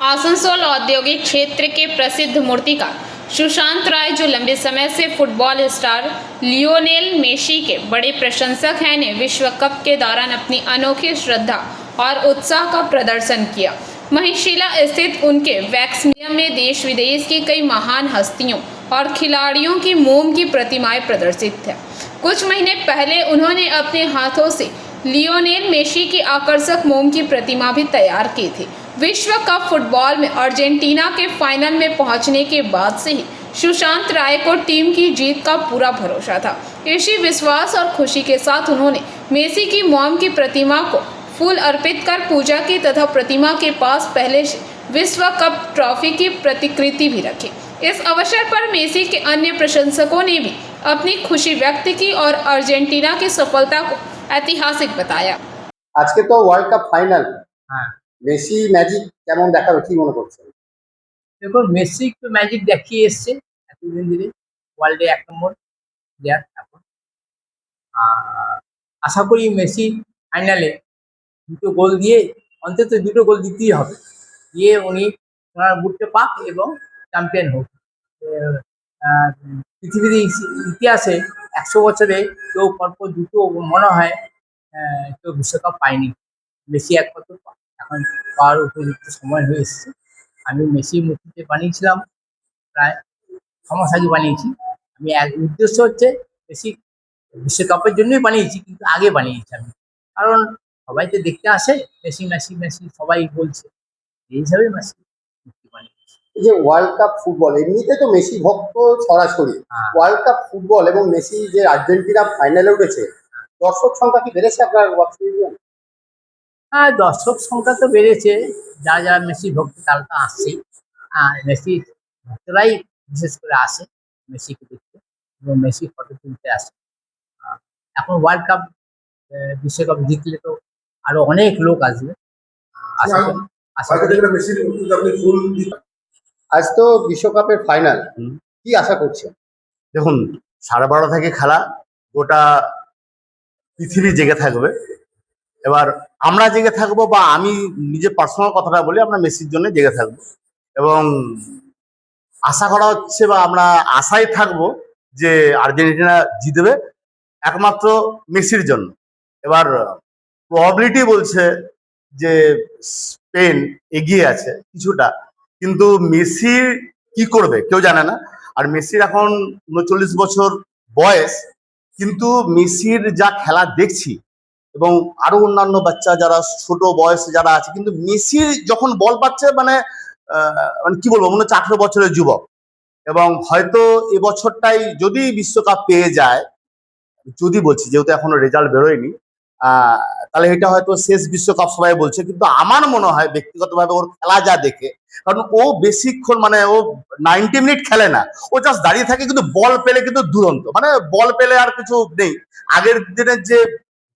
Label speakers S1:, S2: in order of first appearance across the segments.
S1: आसनसोल औद्योगिक क्षेत्र के प्रसिद्ध मूर्तिकार सुशांत राय, जो लंबे समय से फुटबॉल स्टार लियोनेल मेसी के बड़े प्रशंसक हैं, ने विश्व कप के दौरान अपनी अनोखी श्रद्धा और उत्साह का प्रदर्शन किया। महिशिला स्थित उनके वैक्स म्यूजियम में देश विदेश की कई महान हस्तियों और खिलाड़ियों की मोम की प्रतिमाएं प्रदर्शित हैं। कुछ महीने पहले उन्होंने अपने हाथों से लियोनेल मेसी की आकर्षक मोम की प्रतिमा भी तैयार की थी। विश्व कप फुटबॉल में अर्जेंटीना के फाइनल में पहुंचने के बाद से ही सुशांत राय को टीम की जीत का पूरा भरोसा था। इसी विश्वास और खुशी के साथ उन्होंने मेसी की मोम की प्रतिमा को फूल अर्पित कर पूजा की तथा प्रतिमा के पास पहले से विश्व कप ट्रॉफी की प्रतिकृति भी रखी। इस अवसर पर मेसी के अन्य प्रशंसकों ने भी अपनी खुशी व्यक्त की और अर्जेंटीना की सफलता को ऐतिहासिक बताया।
S2: आज के तो वर्ल्ड कप फाइनल,
S3: হ্যাঁ,
S2: মেসি ম্যাজিক কেমন দেখাবে কি মনে করছেন?
S3: দেখুন মেসি তো ম্যাজিক দেখিয়ে এসছে এতদিন ধরে, ওয়ার্ল্ডে ১ নম্বর প্লেয়ার এখন। আশা করি মেসি ফাইনালে ২টো গোল দিয়ে, অন্তত ২টো গোল দিতেই হবে, দিয়ে উনি ওনার বুটটা পাক এবং চ্যাম্পিয়ন হোক। আহ, পৃথিবীর ইতিহাসে ১০০ বছরে কেউ পরপর ২টো মনে হয় কেউ বিশ্বকাপ পায়নি। মেসি একমাত্র এখন পাওয়ার উপযুক্ত সময় হয়ে এসেছে। আমি মেসি মূর্তিতে বানিয়েছিলাম, প্রায় ৬ মাস আগে বানিয়েছি। আমি উদ্দেশ্য হচ্ছে মেসি বিশ্বকাপের জন্যই বানিয়েছি, কিন্তু আগে বানিয়েছি আমি, কারণ সবাই তো দেখতে আসে, মেসি মেসি মেসি সবাই বলছে, এই হিসাবে মেসি মূর্তি বানিয়েছি।
S2: এই যে ওয়ার্ল্ড কাপ ফুটবল, এমনিতে তো মেসি ভক্ত ছড়াছড়ি, ওয়ার্ল্ড কাপ ফুটবল এবং মেসি যে আর্জেন্টিনা ফাইনালে উঠেছে, দর্শক সংখ্যা কি বেড়েছে আপনার ওয়াচ মিউজিয়াম?
S3: হ্যাঁ, দর্শক সংখ্যা তো বেড়েছে, যারা যারা মেসি ভক্ত তারা তো আসছেই। মেসি ভক্তরাই বিশেষ করে আসে মেসিকে দেখতে এবং মেসি ফটো তুলতে আসে। এখন ওয়ার্ল্ড কাপ বিশ্বকাপ জিতলে তো আরো অনেক লোক আসবে। আশা করি
S2: আজ তো বিশ্বকাপের ফাইনাল, কি আশা করছেন?
S4: দেখুন, 12:30 থেকে খেলা, গোটা পৃথিবী জেগে থাকবে। এবার আমরা জেগে থাকবো, বা আমি নিজে পার্সোনাল কথাটা বলি, আমরা মেসির জন্য জেগে থাকবো এবং আশা করা হচ্ছে, বা আমরা আশায় থাকবো যে আর্জেন্টিনা জিতবে একমাত্র মেসির জন্য। এবার প্রবাবিলিটি বলছে যে স্পেন এগিয়ে আছে কিছুটা, কিন্তু মেসি কি করবে কেউ জানে না। আর মেসির এখন 39 বছর বয়স, কিন্তু মেসির যা খেলা দেখছি এবং আরো অন্যান্য বাচ্চা যারা ছোট বয়সে যারা আছে, কিন্তু মেসির যখন বল পাচ্ছে মানে কি বলবো, মনে হচ্ছে 18 বছরের যুবক। এবং হয়তো এবছরটাই যদি বিশ্বকাপ পেয়ে যায়, যদি বলছি যেহেতু এখনো রেজাল্ট বেরোয়নি, তাহলে এটা হয়তো শেষ বিশ্বকাপ সবাই বলছে, কিন্তু আমার মনে হয় ব্যক্তিগতভাবে ওর খেলা যা দেখে, কারণ ও বেশিক্ষণ মানে ও 90 মিনিট খেলে না, ও জাস্ট দাঁড়িয়ে থাকে, কিন্তু বল পেলে কিন্তু দুরন্ত, মানে বল পেলে আর কিছু নেই। আগের দিনের যে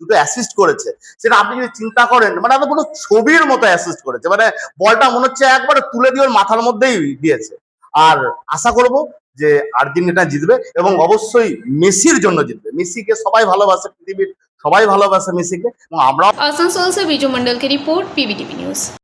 S4: 2টো অ্যাসিস্ট করেছে, সেটা আপনি যদি চিন্তা করেন, মানে আমাদের পুরো ছবির মতো অ্যাসিস্ট করেছে, মানে বলটা মনে হচ্ছে একবার তুলে দিয়ে ওর মাথার মধ্যেই দিয়েছে। আর আশা করব যে আর্জেন্টিনা জিতবে এবং অবশ্যই মেসির জন্য জিতবে। মেসিকে সবাই ভালোবাসে, পৃথিবীর সবাই ভালোবাসে মেসিকে, এবং আমরা।
S1: आसनसोल से बीजू मंडल की रिपोर्ट, पीबीटीवी न्यूज।